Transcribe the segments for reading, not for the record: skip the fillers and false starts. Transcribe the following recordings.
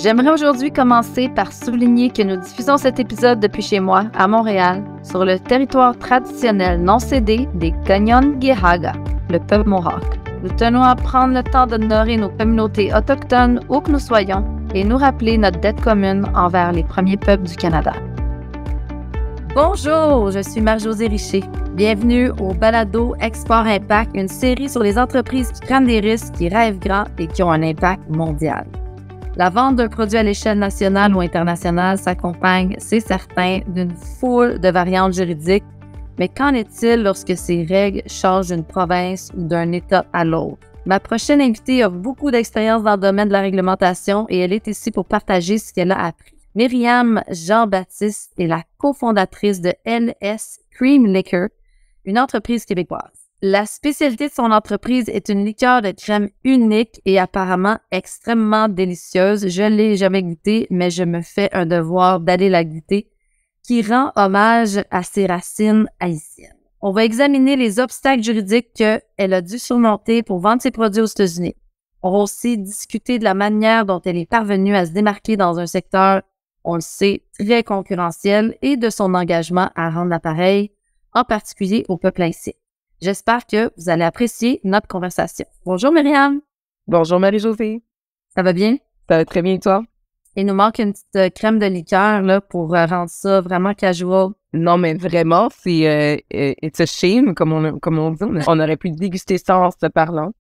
J'aimerais aujourd'hui commencer par souligner que nous diffusons cet épisode depuis chez moi, à Montréal, sur le territoire traditionnel non cédé des Kanien'kehá:ka, le peuple Mohawk. Nous tenons à prendre le temps d'honorer nos communautés autochtones où que nous soyons et nous rappeler notre dette commune envers les premiers peuples du Canada. Bonjour, je suis Marie-Josée Richer. Bienvenue au Balado Export Impact, une série sur les entreprises qui prennent des risques, qui rêvent grand et qui ont un impact mondial. La vente d'un produit à l'échelle nationale ou internationale s'accompagne, c'est certain, d'une foule de variantes juridiques, mais qu'en est-il lorsque ces règles changent d'une province ou d'un État à l'autre? Ma prochaine invitée a beaucoup d'expérience dans le domaine de la réglementation et elle est ici pour partager ce qu'elle a appris. Myriam Jean-Baptiste est la cofondatrice de LS Cream Liquor, une entreprise québécoise. La spécialité de son entreprise est une liqueur de crème unique et apparemment extrêmement délicieuse. Je ne l'ai jamais goûtée, mais je me fais un devoir d'aller la goûter, qui rend hommage à ses racines haïtiennes. On va examiner les obstacles juridiques qu'elle a dû surmonter pour vendre ses produits aux États-Unis. On va aussi discuter de la manière dont elle est parvenue à se démarquer dans un secteur, on le sait, très concurrentiel et de son engagement à rendre l'appareil, en particulier au peuple haïtien. J'espère que vous allez apprécier notre conversation. Bonjour Myriam. Bonjour Marie-Josée. Ça va bien? Ça va très bien, toi? Il nous manque une petite crème de liqueur là, pour rendre ça vraiment casual. Non, mais vraiment, c'est it's a shame, comme on dit. On aurait pu déguster ça en se parlant.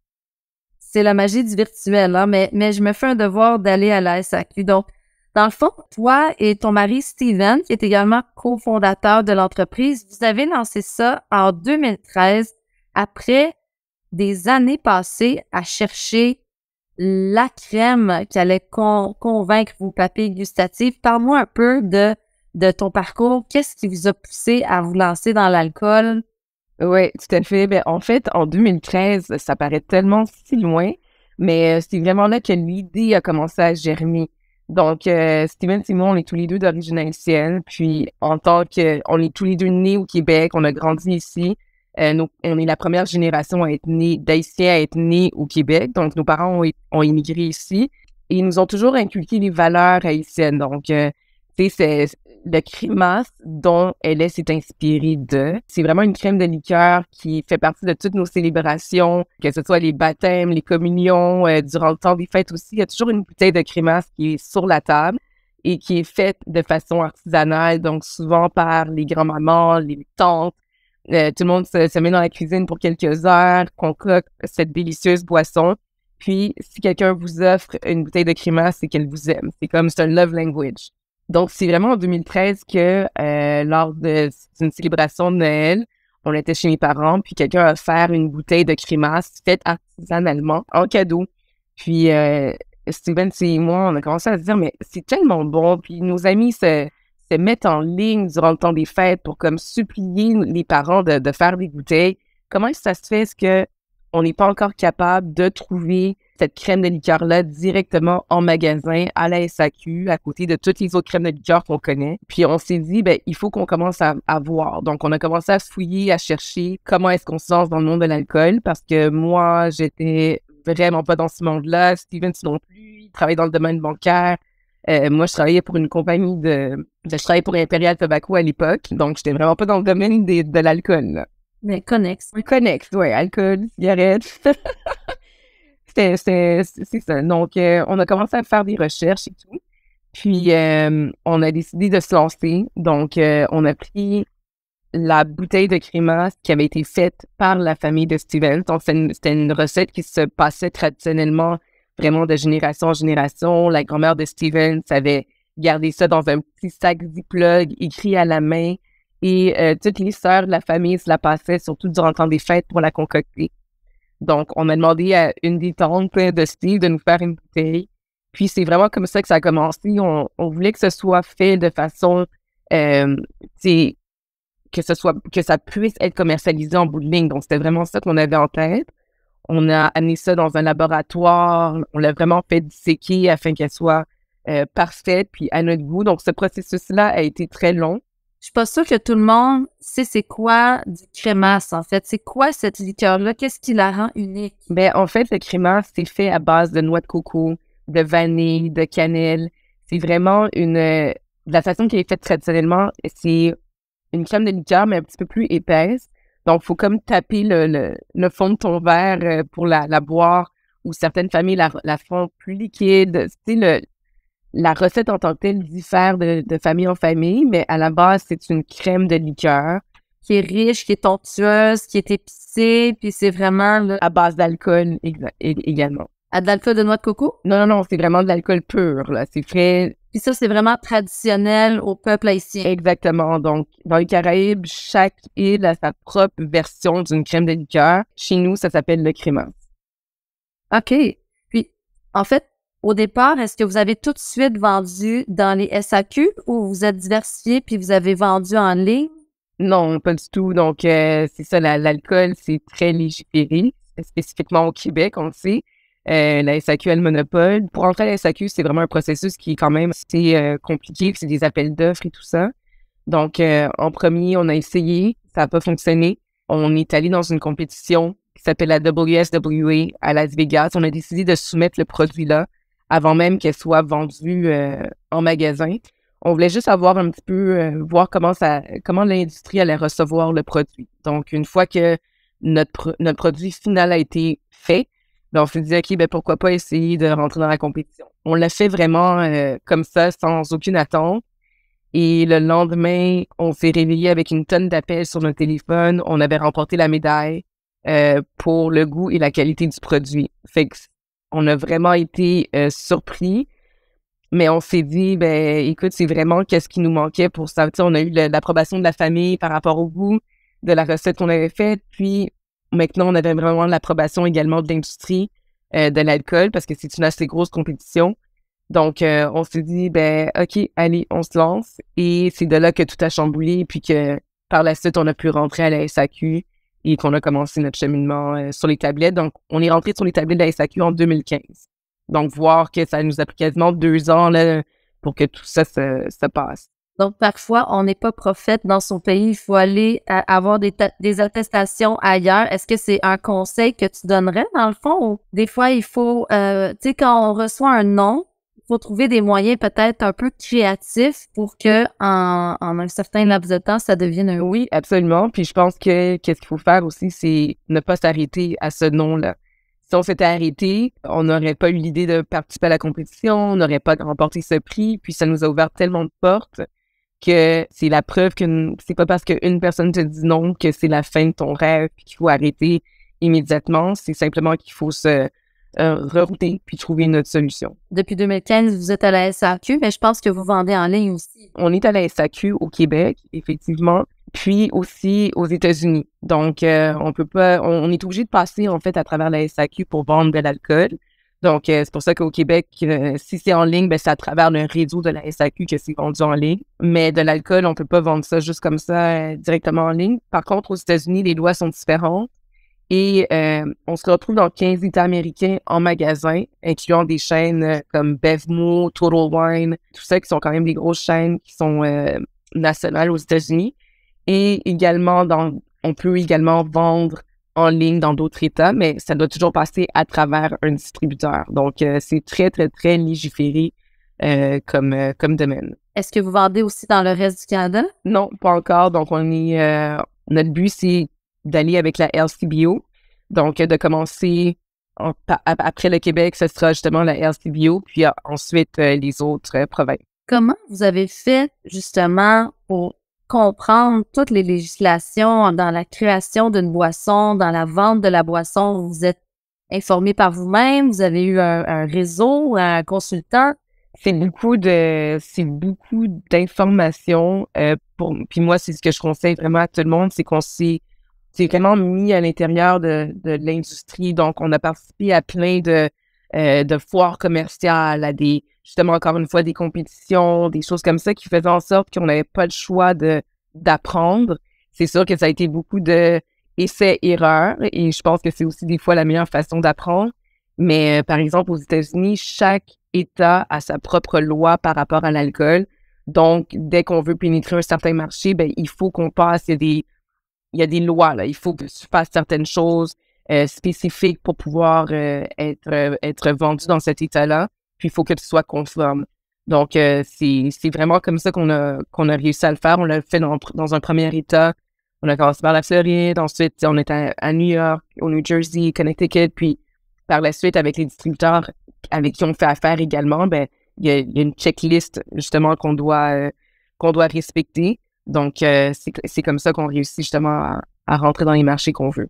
C'est la magie du virtuel, hein, mais je me fais un devoir d'aller à la SAQ. Donc, dans le fond, toi et ton mari Steven, qui est également cofondateur de l'entreprise, vous avez lancé ça en 2013 après des années passées à chercher la crème qui allait convaincre vos papilles gustatives. Parle-moi un peu de ton parcours. Qu'est-ce qui vous a poussé à vous lancer dans l'alcool? Oui, tout à fait. Ben, en fait, en 2013, ça paraît tellement si loin, mais c'est vraiment là que l'idée a commencé à germer. Donc, Steven et moi, on est tous les deux d'origine haïtienne, puis on est tous les deux nés au Québec, on a grandi ici. On est la première génération d'Haïtiens à être nés au Québec, donc nos parents ont immigré ici et ils nous ont toujours inculqué les valeurs haïtiennes. Donc, tu sais, c'est le crémasse dont elle s'est inspirée de. C'est vraiment une crème de liqueur qui fait partie de toutes nos célébrations, que ce soit les baptêmes, les communions, durant le temps des fêtes aussi. Il y a toujours une bouteille de crémasse qui est sur la table et qui est faite de façon artisanale, donc souvent par les grands-mamans, les tantes. Tout le monde se met dans la cuisine pour quelques heures, concocte cette délicieuse boisson. Puis, si quelqu'un vous offre une bouteille de crémasse, c'est qu'elle vous aime. C'est un love language. Donc, c'est vraiment en 2013 que, lors d'une célébration de Noël, on était chez mes parents, puis quelqu'un a offert une bouteille de crémasse faite artisanalement en cadeau. Puis, Steven et moi, on a commencé à se dire, mais c'est tellement bon. Puis, nos amis se mettent en ligne durant le temps des fêtes pour comme supplier les parents de faire des bouteilles. Comment ça se fait? Est-ce que on n'est pas encore capable de trouver cette crème de liqueur-là directement en magasin, à la SAQ, à côté de toutes les autres crèmes de liqueur qu'on connaît? Puis on s'est dit, il faut qu'on commence à voir. Donc, on a commencé à fouiller, à chercher comment est-ce qu'on se lance dans le monde de l'alcool, parce que moi, j'étais vraiment pas dans ce monde-là. Steven non plus, il travaille dans le domaine bancaire. Moi, je travaillais pour une compagnie je travaillais pour Imperial Tobacco à l'époque, donc j'étais vraiment pas dans le domaine de l'alcool, là. Mais connexe. Oui, connexe, oui, alcool, cigarette. C'est ça. Donc, on a commencé à faire des recherches et tout. Puis, on a décidé de se lancer. Donc, on a pris la bouteille de crémasse qui avait été faite par la famille de Steven. Donc, c'était une recette qui se passait traditionnellement vraiment de génération en génération. La grand-mère de Steven savait garder ça dans un petit sac Ziploc écrit à la main. Et toutes les sœurs de la famille se la passaient, surtout durant le temps des fêtes, pour la concocter. Donc, on a demandé à une des tantes de Steve de nous faire une bouteille. Puis, c'est vraiment comme ça que ça a commencé. On voulait que ce soit fait de façon, que ça puisse être commercialisé en bout de ligne. Donc, c'était vraiment ça qu'on avait en tête. On a amené ça dans un laboratoire. On l'a vraiment fait disséquer afin qu'elle soit parfaite puis à notre goût. Donc, ce processus-là a été très long. Je suis pas sûre que tout le monde sait c'est quoi du crémasse, en fait. C'est quoi cette liqueur-là? Qu'est-ce qui la rend unique? Ben, en fait, le crémasse, c'est fait à base de noix de coco, de vanille, de cannelle. C'est vraiment la façon qui est faite traditionnellement, c'est une crème de liqueur, mais un petit peu plus épaisse. Donc, il faut comme taper le fond de ton verre pour la boire, ou certaines familles la font plus liquide. Tu sais, la recette en tant que telle diffère de famille en famille, mais à la base, c'est une crème de liqueur. Qui est riche, qui est onctueuse, qui est épicée, puis c'est vraiment là, À base d'alcool également. à de l'alcool de noix de coco. Non, c'est vraiment de l'alcool pur, là. C'est frais. Puis ça, c'est vraiment traditionnel au peuple haïtien. Exactement. Donc, dans les Caraïbes, chaque île a sa propre version d'une crème de liqueur. Chez nous, ça s'appelle le crémence. OK. Puis, en fait, au départ, est-ce que vous avez tout de suite vendu dans les SAQ ou vous êtes diversifié puis vous avez vendu en ligne? Non, pas du tout. Donc, c'est ça, l'alcool, c'est très légiféré, spécifiquement au Québec, on le sait. La SAQ a le monopole. Pour entrer à la SAQ, c'est vraiment un processus qui est quand même assez compliqué, puis c'est des appels d'offres et tout ça. Donc, en premier, on a essayé, ça n'a pas fonctionné. On est allé dans une compétition qui s'appelle la WSWA à Las Vegas. On a décidé de soumettre le produit-là avant même qu'elle soit vendue en magasin. On voulait juste avoir un petit peu, voir comment l'industrie allait recevoir le produit. Donc, une fois que notre produit final a été fait, ben on s'est dit, OK, ben pourquoi pas essayer de rentrer dans la compétition. On l'a fait vraiment comme ça, sans aucune attente. Et le lendemain, on s'est réveillé avec une tonne d'appels sur notre téléphone. On avait remporté la médaille pour le goût et la qualité du produit. Fait que on a vraiment été surpris. Mais on s'est dit, ben écoute, c'est vraiment qu'est-ce qui nous manquait pour ça. Tu sais, on a eu l'approbation de la famille par rapport au goût de la recette qu'on avait faite. Puis maintenant, on avait vraiment l'approbation également de l'industrie de l'alcool parce que c'est une assez grosse compétition. Donc, on s'est dit, ben OK, allez, on se lance. Et c'est de là que tout a chamboulé. Puis que par la suite, on a pu rentrer à la SAQ et qu'on a commencé notre cheminement sur les tablettes. Donc, on est rentré sur les tablettes de la SAQ en 2015. Donc, voir que ça nous a pris quasiment 2 ans là, pour que tout ça se passe. Donc, parfois, on n'est pas prophète dans son pays. Il faut aller avoir des attestations ailleurs. Est-ce que c'est un conseil que tu donnerais, dans le fond? Ou des fois, il faut, tu sais, quand on reçoit un nom, il faut trouver des moyens peut-être un peu créatifs pour que en un certain laps de temps, ça devienne un oui. Oui, absolument. Puis je pense que qu'est-ce qu'il faut faire aussi, c'est ne pas s'arrêter à ce nom-là. Si on s'était arrêté, on n'aurait pas eu l'idée de participer à la compétition, on n'aurait pas remporté ce prix, puis ça nous a ouvert tellement de portes que c'est la preuve que c'est pas parce qu'une personne te dit non que c'est la fin de ton rêve puis qu'il faut arrêter immédiatement. C'est simplement qu'il faut se rerouter puis trouver une autre solution. Depuis 2015, vous êtes à la SAQ, mais je pense que vous vendez en ligne aussi. On est à la SAQ au Québec, effectivement, puis aussi aux États-Unis. Donc, on peut pas, on est obligé de passer en fait à travers la SAQ pour vendre de l'alcool. Donc, c'est pour ça qu'au Québec, si c'est en ligne, ben c'est à travers le réseau de la SAQ que c'est vendu en ligne. Mais de l'alcool, on peut pas vendre ça juste comme ça directement en ligne. Par contre, aux États-Unis, les lois sont différentes. Et on se retrouve dans 15 États américains en magasin, incluant des chaînes comme Bevmo, Total Wine, tout ça qui sont quand même des grosses chaînes qui sont nationales aux États-Unis. Et également, on peut également vendre en ligne dans d'autres États, mais ça doit toujours passer à travers un distributeur. Donc, c'est très, très, très légiféré comme domaine. Est-ce que vous vendez aussi dans le reste du Canada? Non, pas encore. Donc, notre but, c'est d'aller avec la LCBO. Donc, de commencer après le Québec, ce sera justement la LCBO, puis ensuite les autres provinces. Comment vous avez fait justement pour comprendre toutes les législations dans la création d'une boisson, dans la vente de la boisson? Vous êtes informé par vous-même? Vous avez eu un réseau, un consultant? C'est beaucoup d'informations. Puis moi, c'est ce que je conseille vraiment à tout le monde, c'est qu'on s'est vraiment mis à l'intérieur de l'industrie. Donc, on a participé à plein de foires commerciales, à justement, encore une fois, des compétitions, des choses comme ça qui faisaient en sorte qu'on n'avait pas le choix d'apprendre. C'est sûr que ça a été beaucoup de essais-erreurs et je pense que c'est aussi des fois la meilleure façon d'apprendre. Mais par exemple, aux États-Unis, chaque État a sa propre loi par rapport à l'alcool. Donc, dès qu'on veut pénétrer un certain marché, ben il faut qu'on passe, il y a des lois, là. Il faut que tu fasses certaines choses spécifiques pour pouvoir être vendu dans cet État-là. puis il faut que tu sois conforme. Donc, c'est vraiment comme ça qu'on a réussi à le faire. On l'a fait dans un premier État. On a commencé par la Floride, ensuite on était à New York, au New Jersey, Connecticut, puis par la suite avec les distributeurs avec qui on fait affaire également, ben il y a une checklist justement qu'on doit respecter. Donc, c'est comme ça qu'on réussit justement à rentrer dans les marchés qu'on veut.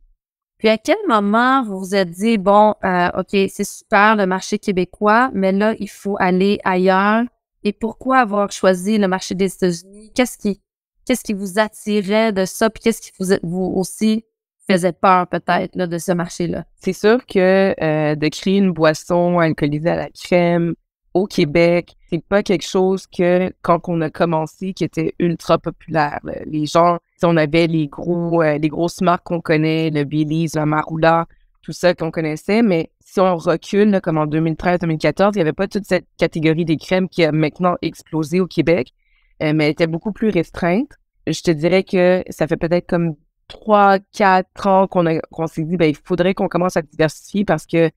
Puis à quel moment vous vous êtes dit, bon, OK, c'est super le marché québécois, mais là, il faut aller ailleurs. Et pourquoi avoir choisi le marché des États-Unis? Qu'est-ce qui vous attirait de ça? Puis qu'est-ce qui vous aussi faisait peur peut-être là, de ce marché-là? C'est sûr que de créer une boisson alcoolisée à la crème au Québec, c'est pas quelque chose que, quand on a commencé, qui était ultra populaire. Les gens, si on avait les grosses marques qu'on connaît, le Baileys, la Marula, tout ça qu'on connaissait, mais si on recule, là, comme en 2013-2014, il n'y avait pas toute cette catégorie des crèmes qui a maintenant explosé au Québec, mais elle était beaucoup plus restreinte. Je te dirais que ça fait peut-être comme 3-4 ans qu'on s'est dit, ben, il faudrait qu'on commence à diversifier parce que,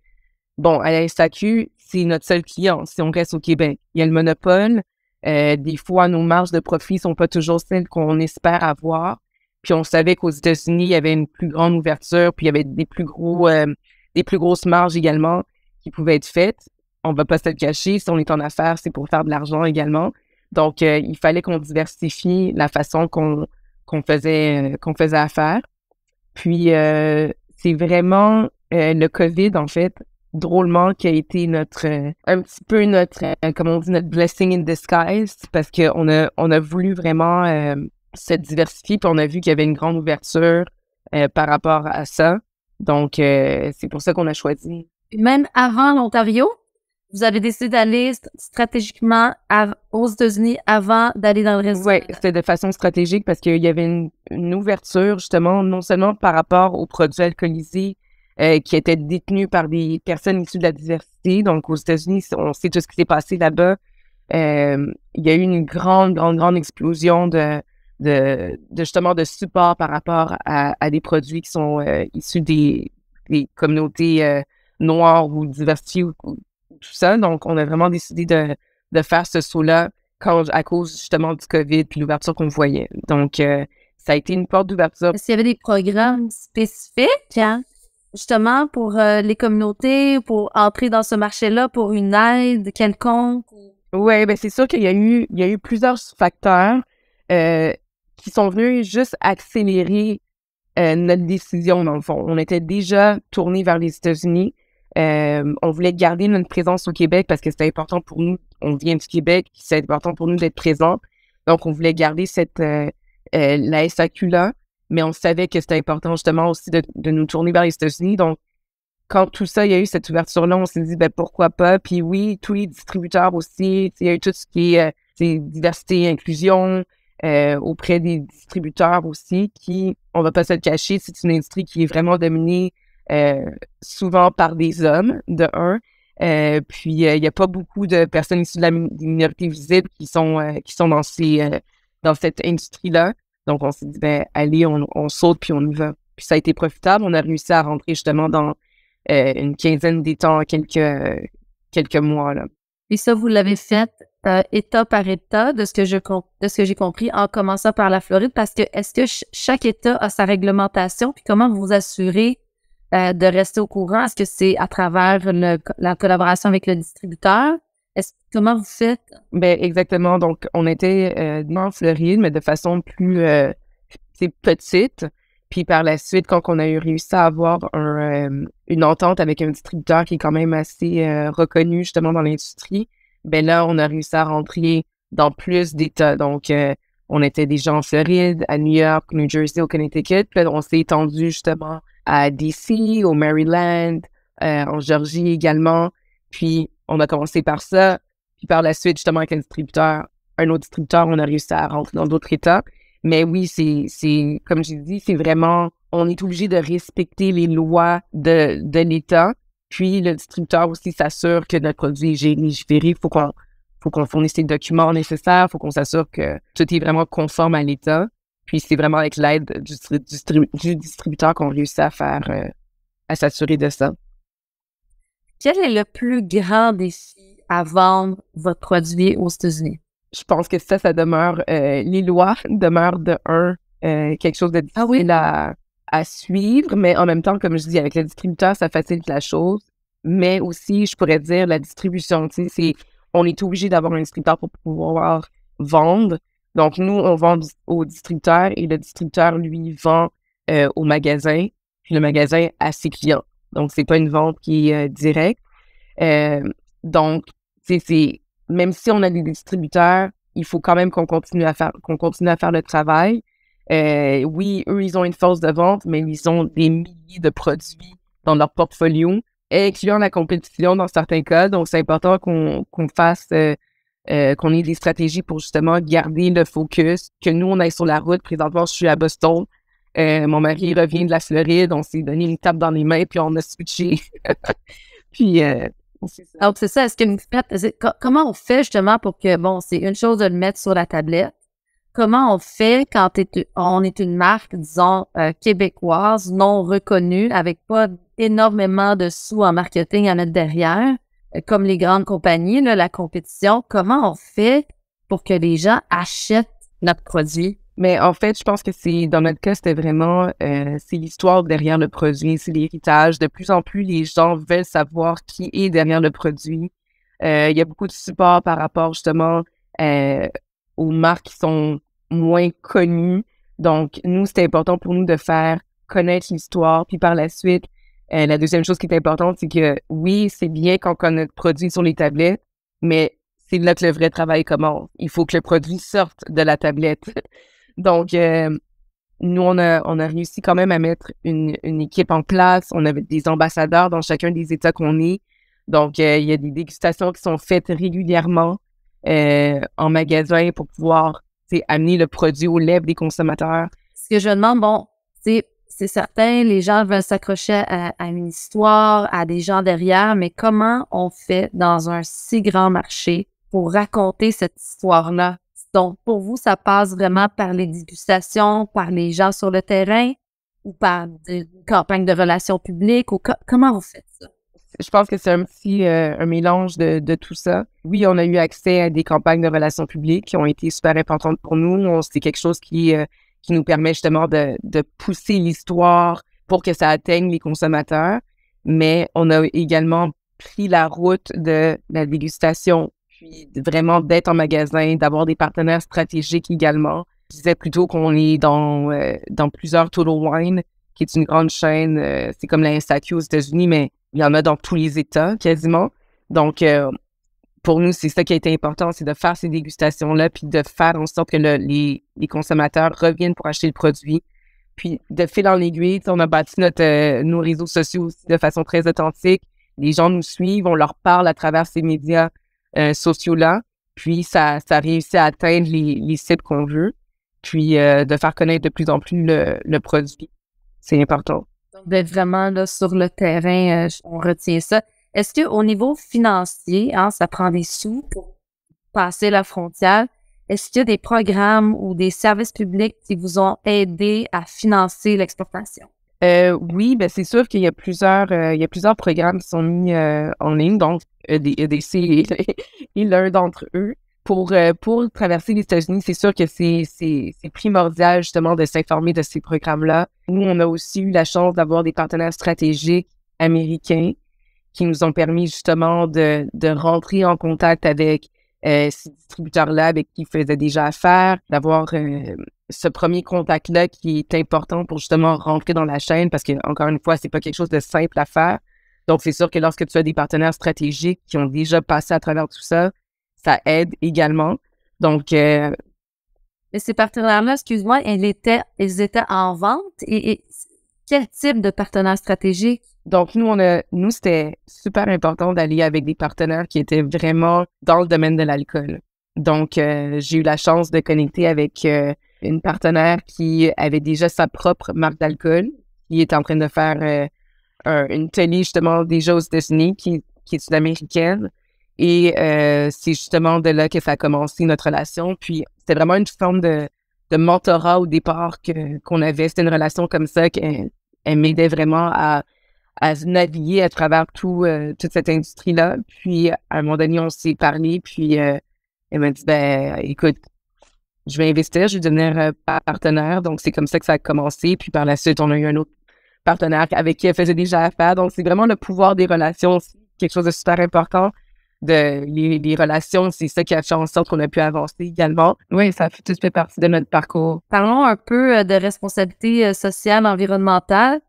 bon, à la SAQ, c'est notre seul client si on reste au Québec. Il y a le monopole. Des fois, nos marges de profit sont pas toujours celles qu'on espère avoir. Puis on savait qu'aux États-Unis, il y avait une plus grande ouverture, puis il y avait des plus grosses marges également qui pouvaient être faites. On va pas se le cacher. Si on est en affaires, c'est pour faire de l'argent également. Donc, il fallait qu'on diversifie la façon qu'on faisait affaire. Puis, c'est vraiment le COVID, en fait, drôlement, qui a été un petit peu notre, comme on dit, notre blessing in disguise, parce qu'on a voulu vraiment se diversifier, puis on a vu qu'il y avait une grande ouverture par rapport à ça. Donc, c'est pour ça qu'on a choisi. Même avant l'Ontario, vous avez décidé d'aller stratégiquement aux États-Unis avant d'aller dans le reste. Oui, c'était de façon stratégique parce qu'il y avait une ouverture, justement, non seulement par rapport aux produits alcoolisés qui étaient détenus par des personnes issues de la diversité. Donc, aux États-Unis, on sait tout ce qui s'est passé là-bas. Il y a eu une grande explosion de justement de support par rapport à des produits qui sont issus des communautés noires ou diversifiées ou tout ça. Donc, on a vraiment décidé de faire ce saut-là à cause justement du COVID puis l'ouverture qu'on voyait. Donc, ça a été une porte d'ouverture. Est-ce qu'il y avait des programmes spécifiques, hein, justement, pour les communautés, pour entrer dans ce marché-là, pour une aide quelconque? Oui, ben c'est sûr qu'il y a eu plusieurs facteurs qui sont venus juste accélérer notre décision, dans le fond. On était déjà tourné vers les États-Unis. On voulait garder notre présence au Québec parce que c'était important pour nous. On vient du Québec, c'est important pour nous d'être présents. Donc, on voulait garder la SAQ-là, mais on savait que c'était important justement aussi de nous tourner vers les États-Unis. Donc, quand tout ça, il y a eu cette ouverture-là, on s'est dit, ben pourquoi pas? Puis oui, tous les distributeurs aussi, il y a eu tout ce qui est diversité et inclusion auprès des distributeurs aussi qui, on va pas se le cacher, c'est une industrie qui est vraiment dominée souvent par des hommes, de un. Puis, il n'y a pas beaucoup de personnes issues de la minorité visible qui sont dans cette industrie-là. Donc, on s'est dit, ben allez, on saute puis on y va. Puis, ça a été profitable. On a réussi à rentrer justement dans une quinzaine d'États en quelques mois, là. Et ça, vous l'avez fait État par État, de ce que j'ai compris, en commençant par la Floride, parce que est-ce que chaque État a sa réglementation, puis comment vous vous assurez de rester au courant? Est-ce que c'est à travers la collaboration avec le distributeur? Comment vous faites? Ben exactement. Donc, on était en Floride, mais de façon plus petite. Puis par la suite, quand on a eu réussi à avoir une entente avec un distributeur qui est quand même assez reconnu justement dans l'industrie, ben là, on a réussi à rentrer dans plus d'États. Donc, on était déjà en Floride, à New York, New Jersey, au Connecticut. Puis là, on s'est étendu justement à DC, au Maryland, en Georgie également. Puis, on a commencé par ça. Puis par la suite, justement, avec un autre distributeur, on a réussi à rentrer dans d'autres États. Mais oui, c'est comme j'ai dit, c'est vraiment, on est obligé de respecter les lois de l'État. Puis le distributeur aussi s'assure que notre produit est légiféré. Faut qu'on fournisse les documents nécessaires. Faut qu'on s'assure que tout est vraiment conforme à l'État. Puis c'est vraiment avec l'aide du distributeur qu'on réussit à s'assurer de ça. Quel est le plus grand défi à vendre votre produit aux États-Unis? Je pense que ça demeure, les lois demeurent quelque chose de difficile à suivre, mais en même temps, comme je dis, avec le distributeur, ça facilite la chose. Mais aussi, je pourrais dire, la distribution, tu sais, on est obligé d'avoir un distributeur pour pouvoir vendre. Donc, nous, on vend au distributeur et le distributeur, lui, vend au magasin, puis le magasin à ses clients. Donc, c'est pas une vente qui est directe. Donc, même si on a des distributeurs, il faut quand même qu'on continue à faire le travail. Oui, eux, ils ont une force de vente, mais ils ont des milliers de produits dans leur portfolio, incluant la compétition dans certains cas. Donc, c'est important qu'on ait des stratégies pour justement garder le focus, que nous, on aille sur la route. Présentement, je suis à Boston. Mon mari revient de la Floride. On s'est donné une tape dans les mains, puis on a switché. Puis, c'est ça. Donc, c'est ça. Est-ce que comment on fait justement pour que, bon, c'est une chose de le mettre sur la tablette. Comment on fait quand on est une marque, disons, québécoise, non reconnue, avec pas énormément de sous en marketing à mettre derrière, comme les grandes compagnies, là, la compétition, comment on fait pour que les gens achètent notre produit? Mais en fait, je pense que dans notre cas, c'était vraiment, c'est l'histoire derrière le produit, c'est l'héritage. De plus en plus, les gens veulent savoir qui est derrière le produit. Il y a beaucoup de support par rapport justement aux marques qui sont moins connues. Donc, nous, c'était important pour nous de faire connaître l'histoire. Puis par la suite, la deuxième chose qui est importante, c'est que oui, c'est bien quand on a notre produit sur les tablettes, mais c'est là que le vrai travail commence. Il faut que le produit sorte de la tablette. Donc, nous, on a réussi quand même à mettre une équipe en place. On avait des ambassadeurs dans chacun des États qu'on est. Donc, il y a des dégustations qui sont faites régulièrement en magasin pour pouvoir amener le produit aux lèvres des consommateurs. Ce que je demande, bon, c'est certain, les gens veulent s'accrocher à une histoire, à des gens derrière, mais comment on fait dans un si grand marché pour raconter cette histoire-là? Donc, pour vous, ça passe vraiment par les dégustations, par les gens sur le terrain ou par des campagnes de relations publiques? Ou comment vous faites ça? Je pense que c'est un mélange de tout ça. Oui, on a eu accès à des campagnes de relations publiques qui ont été super importantes pour nous. C'est quelque chose qui nous permet justement de pousser l'histoire pour que ça atteigne les consommateurs. Mais on a également pris la route de la dégustation, puis vraiment d'être en magasin, d'avoir des partenaires stratégiques également. Je disais plutôt qu'on est dans plusieurs Total Wine, qui est une grande chaîne. C'est comme la SAQ aux États-Unis, mais il y en a dans tous les États quasiment. Donc, pour nous, c'est ça qui a été important, c'est de faire ces dégustations-là, puis de faire en sorte que les consommateurs reviennent pour acheter le produit. Puis, de fil en aiguille, on a bâti nos réseaux sociaux aussi de façon très authentique. Les gens nous suivent, on leur parle à travers ces médias sociaux-là. Puis, ça réussit à atteindre les cibles qu'on veut. Puis, de faire connaître de plus en plus le produit. C'est important. D'être vraiment là sur le terrain, on retient ça. Est-ce qu'au niveau financier, ça prend des sous pour passer la frontière? Est-ce qu'il y a des programmes ou des services publics qui vous ont aidé à financer l'exportation? Oui, ben c'est sûr qu'il y a plusieurs programmes qui sont mis en ligne, donc EDC est l'un d'entre eux. Pour traverser les États-Unis, c'est sûr que c'est primordial justement de s'informer de ces programmes-là. Nous, on a aussi eu la chance d'avoir des partenaires stratégiques américains qui nous ont permis justement de rentrer en contact avec ces distributeurs-là avec qui ils faisaient déjà affaire, d'avoir ce premier contact-là qui est important pour justement rentrer dans la chaîne parce que, encore une fois, c'est pas quelque chose de simple à faire. Donc, c'est sûr que lorsque tu as des partenaires stratégiques qui ont déjà passé à travers tout ça, ça aide également. Donc, mais ces partenaires-là, excuse-moi, ils étaient en vente et quel type de partenaire stratégique? Donc, nous, c'était super important d'aller avec des partenaires qui étaient vraiment dans le domaine de l'alcool. Donc, j'ai eu la chance de connecter avec une partenaire qui avait déjà sa propre marque d'alcool, qui est en train de faire une télé justement déjà aux États-Unis, qui est une Américaine. Et c'est justement de là que ça a commencé notre relation. Puis, c'était vraiment une forme de mentorat au départ qu'on avait. C'était une relation comme ça qu'elle m'aidait vraiment à à naviguer à travers toute cette industrie-là. Puis, à un moment donné, on s'est parlé, puis elle m'a dit, ben, écoute, je vais investir, je vais devenir partenaire. Donc, c'est comme ça que ça a commencé. Puis, par la suite, on a eu un autre partenaire avec qui elle faisait déjà affaire. Donc, c'est vraiment le pouvoir des relations aussi, quelque chose de super important. Les relations, c'est ça qui a fait en sorte qu'on a pu avancer également. Oui, tout fait partie de notre parcours. Parlons un peu de responsabilité sociale, environnementale.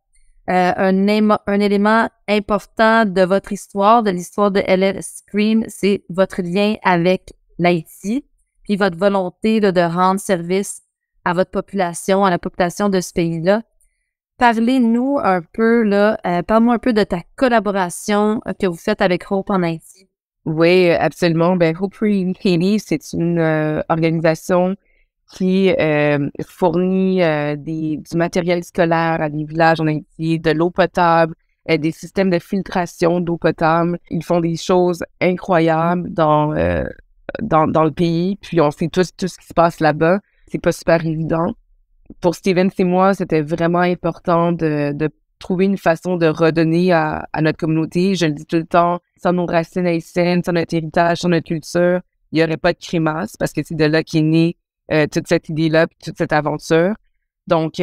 Un élément important de votre histoire, de l'histoire de LS Green, c'est votre lien avec l'Haïti, puis votre volonté de rendre service à votre population, à la population de ce pays-là. Parlez-nous un peu, parle-moi un peu de ta collaboration que vous faites avec Hope en Haïti. Oui, absolument. Ben, Hope for Haiti, c'est une organisation qui fournit du matériel scolaire à des villages en Haïti, de l'eau potable, des systèmes de filtration d'eau potable. Ils font des choses incroyables dans le pays, puis on sait tout ce qui se passe là-bas. C'est pas super évident. Pour Steven et moi, c'était vraiment important de trouver une façon de redonner à notre communauté. Je le dis tout le temps, sans nos racines haïtiennes, sans notre héritage, sans notre culture, il n'y aurait pas de Crémasse, parce que c'est de là qu'est née toute cette idée-là, puis toute cette aventure. Donc,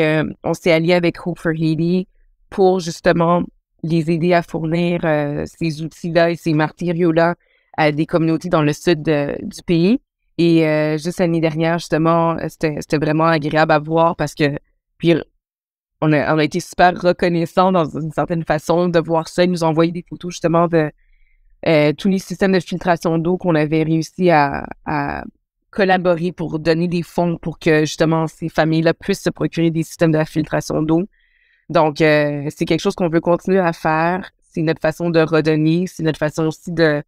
on s'est allié avec Hope for Haiti pour justement les aider à fournir ces outils-là et ces matériaux-là à des communautés dans le sud du pays. Et juste l'année dernière, justement, c'était vraiment agréable à voir parce que puis on a été super reconnaissants dans une certaine façon de voir ça. Ils nous ont envoyé des photos justement de tous les systèmes de filtration d'eau qu'on avait réussi à collaborer pour donner des fonds pour que justement ces familles-là puissent se procurer des systèmes de filtration d'eau. Donc, c'est quelque chose qu'on veut continuer à faire. C'est notre façon de redonner. C'est notre façon aussi de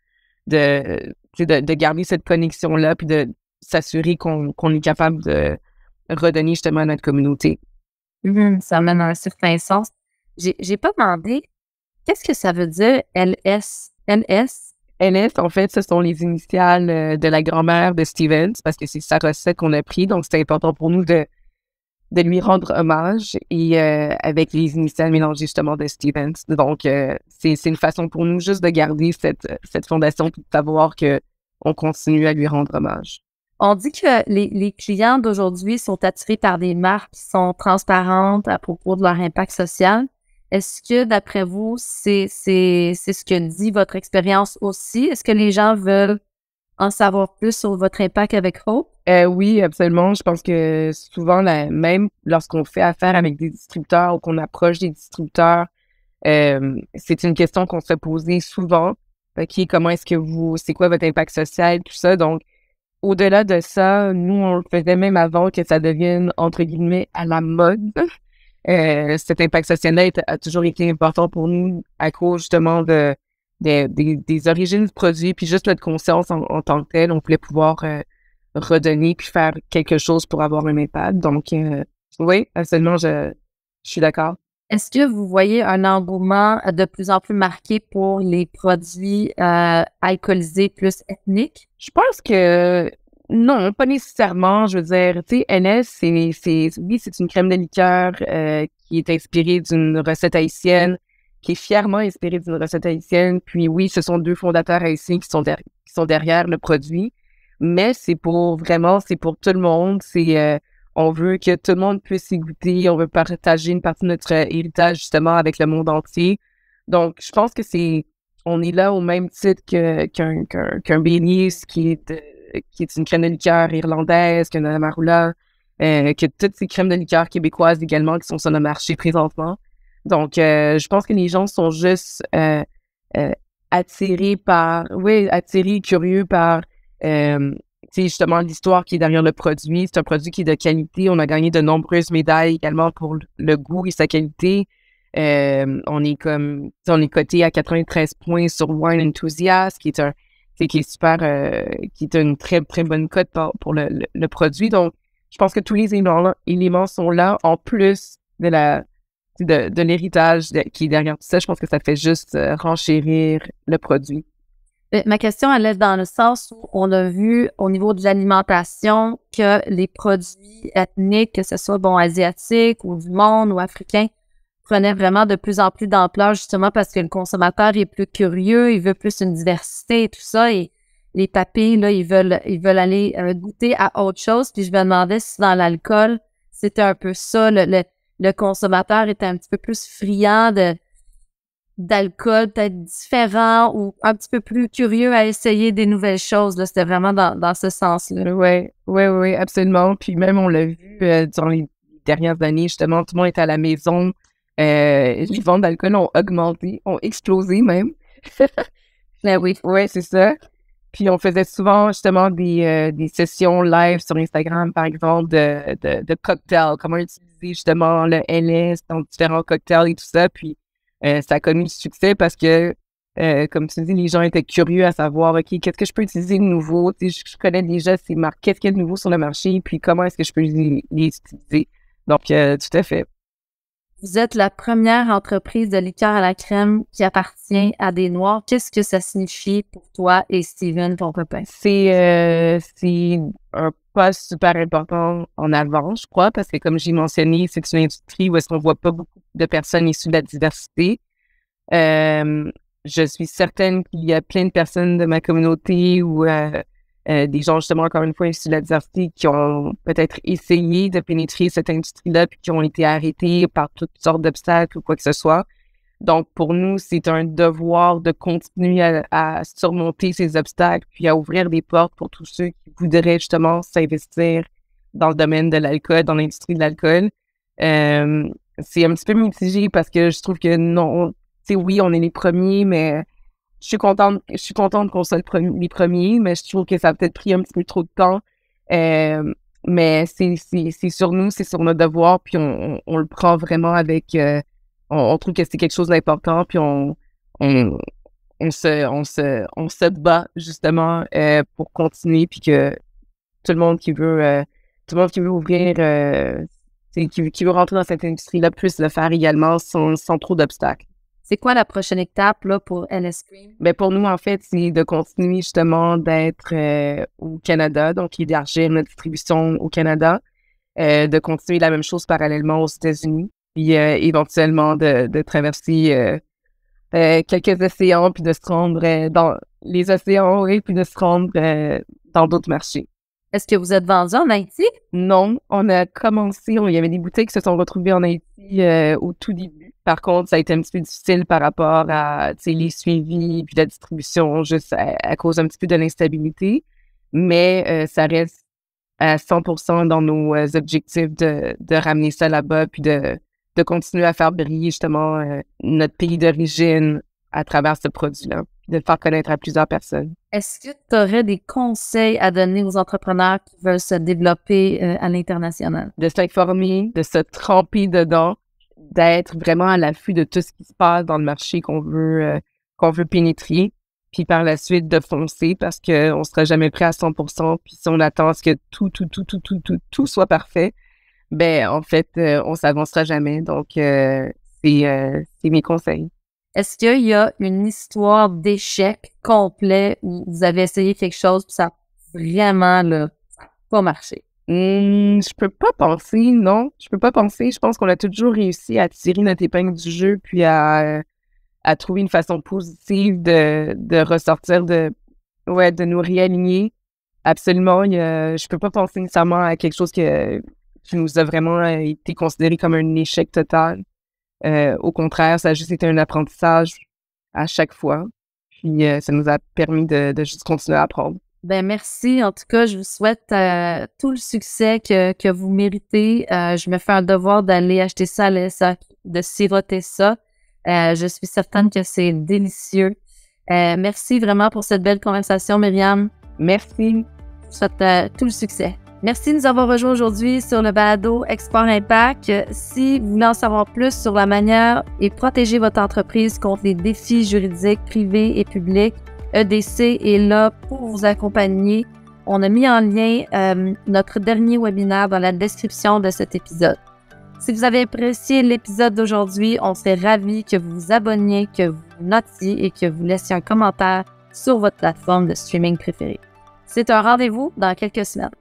garder cette connexion-là puis de s'assurer qu'on est capable de redonner justement à notre communauté. Ça amène un certain sens. J'ai pas demandé, qu'est-ce que ça veut dire LS? LS, en fait, ce sont les initiales de la grand-mère de Stevens parce que c'est sa recette qu'on a pris. Donc, c'était important pour nous de lui rendre hommage et avec les initiales mélangées justement de Stevens. Donc, c'est une façon pour nous juste de garder cette fondation et de savoir qu'on continue à lui rendre hommage. On dit que les clients d'aujourd'hui sont attirés par des marques qui sont transparentes à propos de leur impact social. Est-ce que, d'après vous, c'est ce que dit votre expérience aussi? Est-ce que les gens veulent en savoir plus sur votre impact avec Hope? Oui, absolument. Je pense que souvent, même lorsqu'on fait affaire avec des distributeurs ou qu'on approche des distributeurs, c'est une question qu'on se posait souvent. OK, comment est-ce que c'est quoi votre impact social, tout ça. Donc, au-delà de ça, nous, on le faisait même avant que ça devienne, entre guillemets, à la mode. Cet impact social-là a toujours été important pour nous à cause, justement, des origines du produit, puis juste notre conscience en tant que tel, on voulait pouvoir redonner puis faire quelque chose pour avoir un impact. Donc, oui, absolument, je suis d'accord. Est-ce que vous voyez un engouement de plus en plus marqué pour les produits alcoolisés plus ethniques? Je pense que non, pas nécessairement. Je veux dire, tu sais, NS, c'est une crème de liqueur qui est inspirée d'une recette haïtienne, qui est fièrement inspirée d'une recette haïtienne. Puis oui, ce sont deux fondateurs haïtiens qui sont derrière le produit. Mais c'est pour tout le monde. On veut que tout le monde puisse y goûter. On veut partager une partie de notre héritage, justement, avec le monde entier. Donc, je pense que on est là au même titre qu'un Baileys qui est une crème de liqueur irlandaise, qu'un Amarula, que toutes ces crèmes de liqueur québécoises également qui sont sur le marché présentement. Donc, je pense que les gens sont juste attirés, curieux par justement l'histoire qui est derrière le produit. C'est un produit qui est de qualité. On a gagné de nombreuses médailles également pour le goût et sa qualité. On est coté à 93 points sur Wine Enthusiast, qui est une très, très bonne cote pour le produit. Donc, je pense que tous les éléments sont là, en plus de l'héritage qui est derrière tout ça. Je pense que ça fait juste renchérir le produit. Ma question, elle est dans le sens où on a vu au niveau de l'alimentation que les produits ethniques, que ce soit asiatiques ou du monde ou africains, prenait vraiment de plus en plus d'ampleur justement parce que le consommateur est plus curieux, il veut plus une diversité et tout ça. Et les papilles, là, ils veulent aller goûter à autre chose. Puis je me demandais si dans l'alcool, c'était un peu ça. Le consommateur était un petit peu plus friand d'alcool, peut-être différent ou un petit peu plus curieux à essayer des nouvelles choses. Là, c'était vraiment dans ce sens-là. Oui, absolument. Puis même, on l'a vu durant les dernières années, justement, tout le monde était à la maison. Les ventes d'alcool ont augmenté, ont explosé même. Mais oui. Oui, c'est ça. Puis on faisait souvent justement des sessions live sur Instagram, par exemple, de cocktails, comment utiliser justement le LS dans différents cocktails et tout ça. Puis ça a connu du succès parce que, comme tu dis, les gens étaient curieux à savoir, OK, qu'est-ce que je peux utiliser de nouveau? Tu sais, je connais déjà ces marques, qu'est-ce qu'il y a de nouveau sur le marché, puis comment est-ce que je peux les utiliser? Donc, tout à fait. Vous êtes la première entreprise de liqueur à la crème qui appartient à des Noirs. Qu'est-ce que ça signifie pour toi et Steven, ton copain? C'est un poste super important en avant, je crois, parce que comme j'ai mentionné, c'est une industrie où est-ce qu'on voit pas beaucoup de personnes issues de la diversité. Je suis certaine qu'il y a plein de personnes de ma communauté ou des gens, justement, encore une fois, issus de la diversité qui ont peut-être essayé de pénétrer cette industrie-là puis qui ont été arrêtés par toutes sortes d'obstacles ou quoi que ce soit. Donc, pour nous, c'est un devoir de continuer à surmonter ces obstacles puis à ouvrir des portes pour tous ceux qui voudraient, justement, s'investir dans le domaine de l'alcool, dans l'industrie de l'alcool. C'est un petit peu mitigé parce que je trouve que non, tu sais, oui, on est les premiers, mais je suis contente qu'on soit les premiers, mais je trouve que ça a peut-être pris un petit peu trop de temps. Mais c'est sur nous, c'est sur notre devoir, puis on le prend vraiment avec... on trouve que c'est quelque chose d'important, puis on se bat justement pour continuer, puis que tout le monde qui veut ouvrir, qui veut rentrer dans cette industrie-là puisse le faire également sans trop d'obstacles. C'est quoi la prochaine étape là, pour LS Cream? Ben pour nous, en fait, c'est de continuer justement d'être au Canada, donc élargir notre distribution au Canada, de continuer la même chose parallèlement aux États-Unis, puis éventuellement de traverser quelques océans, puis de se rendre dans les océans, oui, puis de se rendre dans d'autres marchés. Est-ce que vous êtes vendu en Haïti? Non, on a commencé, il y avait des bouteilles qui se sont retrouvées en Haïti au tout début. Par contre, ça a été un petit peu difficile par rapport à les suivis puis la distribution, juste à cause un petit peu de l'instabilité. Mais ça reste à 100% dans nos objectifs de ramener ça là-bas puis de continuer à faire briller justement notre pays d'origine à travers ce produit-là, de le faire connaître à plusieurs personnes. Est-ce que tu aurais des conseils à donner aux entrepreneurs qui veulent se développer à l'international? De s'informer, de se tremper dedans, d'être vraiment à l'affût de tout ce qui se passe dans le marché qu'on veut pénétrer, puis par la suite de foncer parce qu'on ne sera jamais prêt à 100%, puis si on attend à ce que tout soit parfait, ben en fait, on s'avancera jamais. Donc, c'est mes conseils. Est-ce qu'il y a une histoire d'échec complet où vous avez essayé quelque chose puis ça a vraiment là, ça n'a pas marché? Je peux pas penser, non. Je peux pas penser. Je pense qu'on a toujours réussi à tirer notre épingle du jeu puis à trouver une façon positive de ressortir, de nous réaligner. Absolument. Je peux pas penser nécessairement à quelque chose qui nous a vraiment été considéré comme un échec total. Au contraire, ça a juste été un apprentissage à chaque fois. Puis ça nous a permis de juste continuer à apprendre. Ben merci. En tout cas, je vous souhaite tout le succès que vous méritez. Je me fais un devoir d'aller acheter ça à l'ESAC, de siroter ça. Je suis certaine que c'est délicieux. Merci vraiment pour cette belle conversation, Myriam. Merci. Je vous souhaite tout le succès. Merci de nous avoir rejoints aujourd'hui sur le balado Export Impact. Si vous voulez en savoir plus sur la manière et protéger votre entreprise contre les défis juridiques privés et publics, EDC est là pour vous accompagner. On a mis en lien notre dernier webinaire dans la description de cet épisode. Si vous avez apprécié l'épisode d'aujourd'hui, on serait ravis que vous vous abonniez, que vous notiez et que vous laissiez un commentaire sur votre plateforme de streaming préférée. C'est un rendez-vous dans quelques semaines.